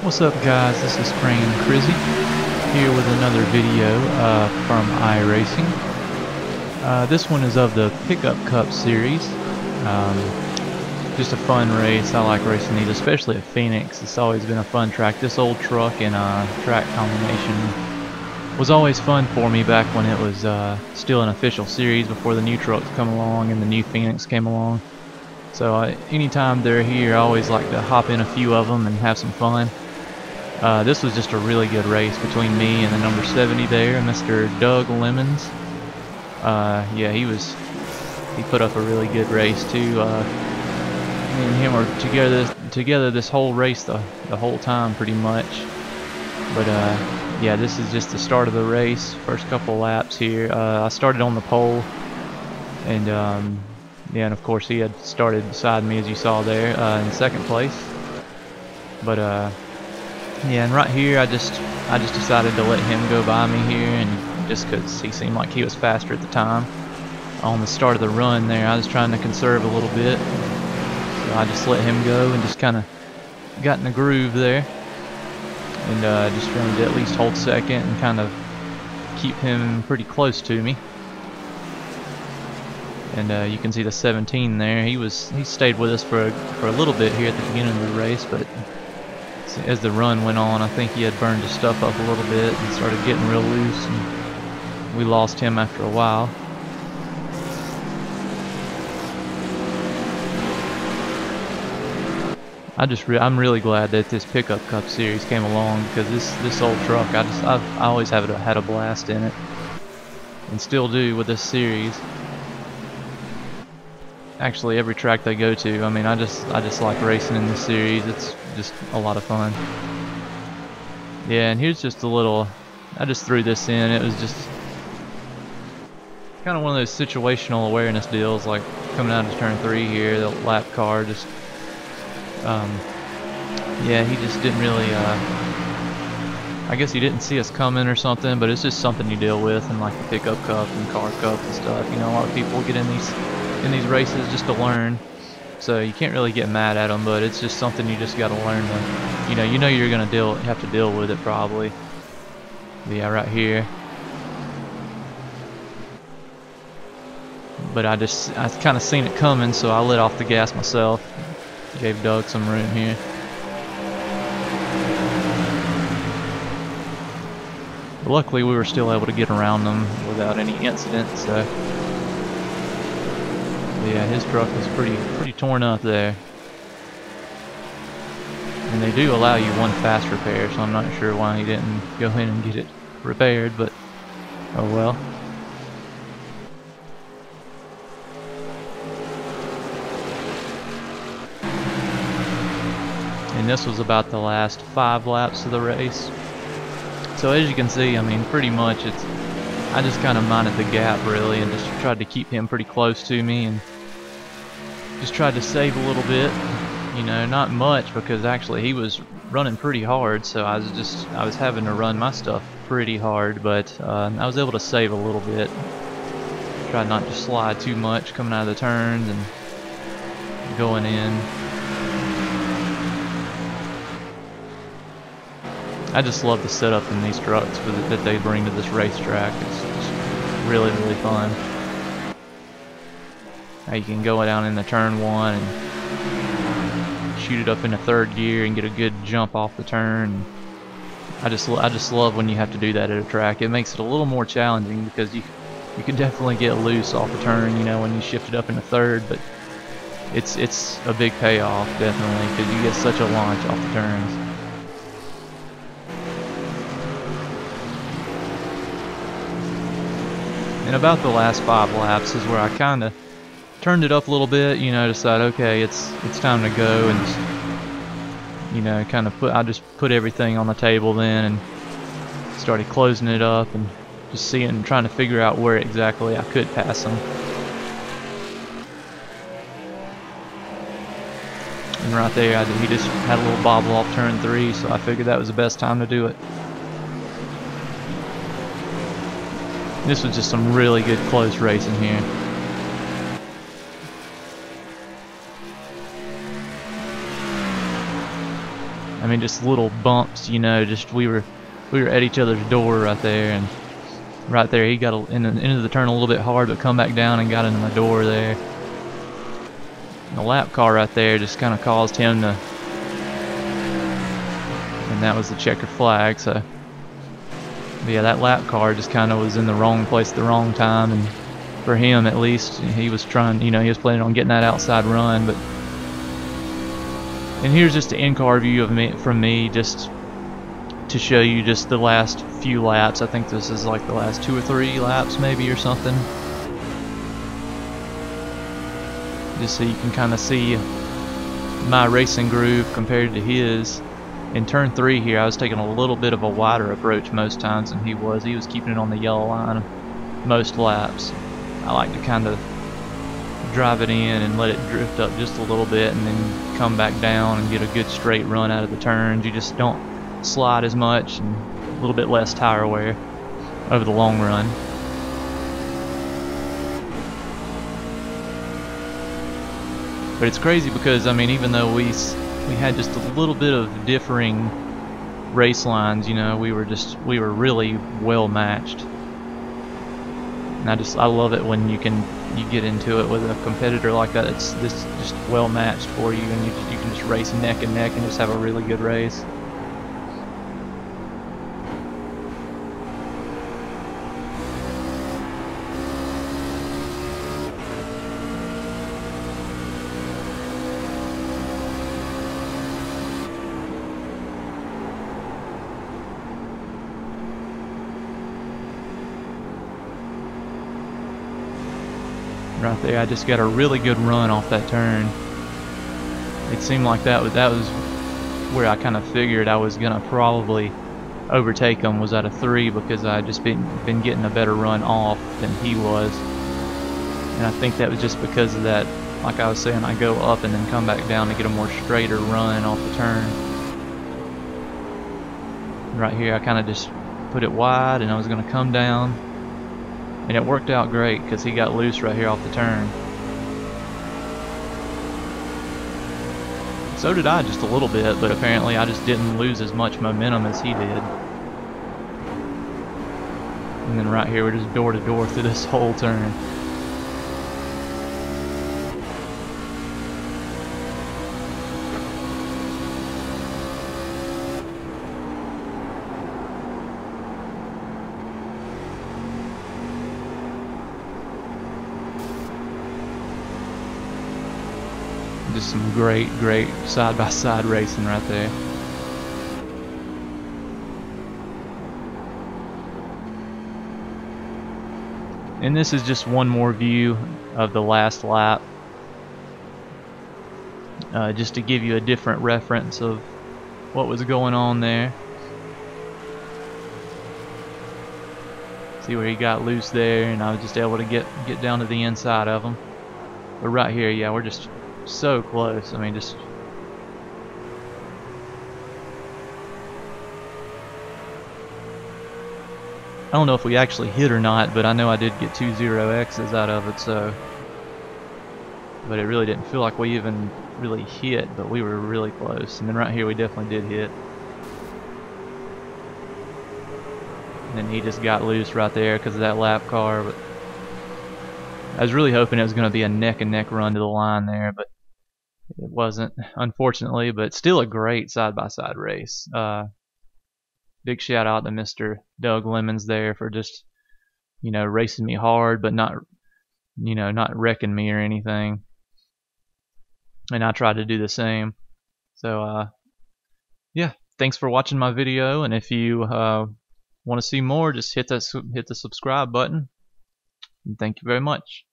What's up, guys? This is Crane Crizzy here with another video from iRacing. This one is of the Pickup Cup series. Just a fun race. I like racing these, especially at Phoenix. It's always been a fun track. This old truck and track combination was always fun for me back when it was still an official series before the new trucks come along and the new Phoenix came along. So anytime they're here, I always like to hop in a few of them and have some fun. This was just a really good race between me and the number 70 there, Mr. Doug Lemons. Yeah, he put up a really good race too. Me and him were together this whole race the whole time pretty much. But yeah, this is just the start of the race. First couple laps here. I started on the pole, and yeah, and of course he had started beside me as you saw there in second place. But yeah, and right here I just decided to let him go by me here, and just because he seemed like he was faster at the time on the start of the run there, I was trying to conserve a little bit. So I just let him go and just kind of got in the groove there, and just trying to at least hold second and kind of keep him pretty close to me. And you can see the 17 there. He stayed with us for a little bit here at the beginning of the race, but as the run went on, I think he had burned his stuff up a little bit and started getting real loose, and we lost him after a while. I'm really glad that this Pickup Cup series came along, because this old truck, I always had a blast in it, and still do with this series. Actually, every track they go to, I mean, I just like racing in this series. It's just a lot of fun. Yeah, and here's just a little, I just threw this in. It was just kind of one of those situational awareness deals, like coming out of turn 3 here, the lap car just, yeah, he just didn't really, I guess he didn't see us coming or something, but it's just something you deal with in like the Pickup Cup and Car Cup and stuff. You know, a lot of people get in these races just to learn, so you can't really get mad at them, but it's just something you just got to learn to, you know you're gonna have to deal with it probably. But yeah, right here. But I kind of seen it coming, so I let off the gas myself. Gave Doug some room here. But luckily, we were still able to get around them without any incident. So yeah, his truck was pretty torn up there. And they do allow you one fast repair, so I'm not sure why he didn't go in and get it repaired, but oh well. And this was about the last 5 laps of the race. So as you can see, I mean, pretty much I just kind of minded the gap really, and just tried to keep him pretty close to me, and just tried to save a little bit, you know, not much, because actually he was running pretty hard, so I was having to run my stuff pretty hard, but I was able to save a little bit. Tried not to slide too much coming out of the turns and going in. I just love the setup in these trucks that they bring to this racetrack. It's just really fun. How you can go down in the turn 1 and shoot it up into 3rd gear and get a good jump off the turn. I just love when you have to do that at a track. It makes it a little more challenging, because you can definitely get loose off the turn, you know, when you shift it up into 3rd, but it's a big payoff definitely, because you get such a launch off the turns. And about the last 5 laps is where I kind of turned it up a little bit, you know, decided, okay, it's time to go, and just, you know, kind of I just put everything on the table then, and started closing it up and just trying to figure out where exactly I could pass them. And right there, he just had a little bobble off turn 3, so I figured that was the best time to do it. This was just some really good close racing here. I mean, just little bumps, you know. Just we were at each other's door right there, and right there he got into the turn a little bit hard, but come back down and got into my door there. And the lap car right there just kind of caused him to, and that was the checker flag. So yeah, that lap car just kind of was in the wrong place at the wrong time, and for him at least, he was trying, you know, he was planning on getting that outside run. But and here's just an in-car view of me from me, just to show you just the last few laps. I think this is like the last 2 or 3 laps maybe or something, just so you can kind of see my racing groove compared to his. In turn 3 here, I was taking a little bit of a wider approach most times than he was. He was keeping it on the yellow line most laps. I like to kind of drive it in and let it drift up just a little bit and then come back down and get a good straight run out of the turns. You just don't slide as much and a little bit less tire wear over the long run. But it's crazy because, I mean, even though we had just a little bit of differing race lines, you know, we were really well matched. And I love it when you get into it with a competitor like that. It's just well matched for you, and you can just race neck and neck and just have a really good race. Right there, I just got a really good run off that turn. It seemed like that was where I kind of figured I was gonna probably overtake him, was at a 3, because I just been getting a better run off than he was. And I think that was just because of that, like I was saying, I go up and then come back down to get a more straighter run off the turn. Right here, I kind of just put it wide, and I was gonna come down. And it worked out great because he got loose right here off the turn. So did I, just a little bit, but apparently I just didn't lose as much momentum as he did. And then right here we're just door to door through this whole turn. Just some great side-by-side racing right there. And this is just one more view of the last lap, just to give you a different reference of what was going on there. See where he got loose there, and I was just able to get down to the inside of him. But right here, yeah, we're just so close. I mean, just I don't know if we actually hit or not, but I know I did get 2 0X's out of it, so. But it really didn't feel like we even really hit, but we were really close. And then right here we definitely did hit. And then he just got loose right there because of that lap car. But I was really hoping it was going to be a neck and neck run to the line there, but it wasn't, unfortunately. But still a great side-by-side race. Big shout out to Mr. Doug Lemons there for just, you know, racing me hard, but not, you know, not wrecking me or anything. And I tried to do the same. So yeah, thanks for watching my video, and if you want to see more, just hit the subscribe button. And thank you very much.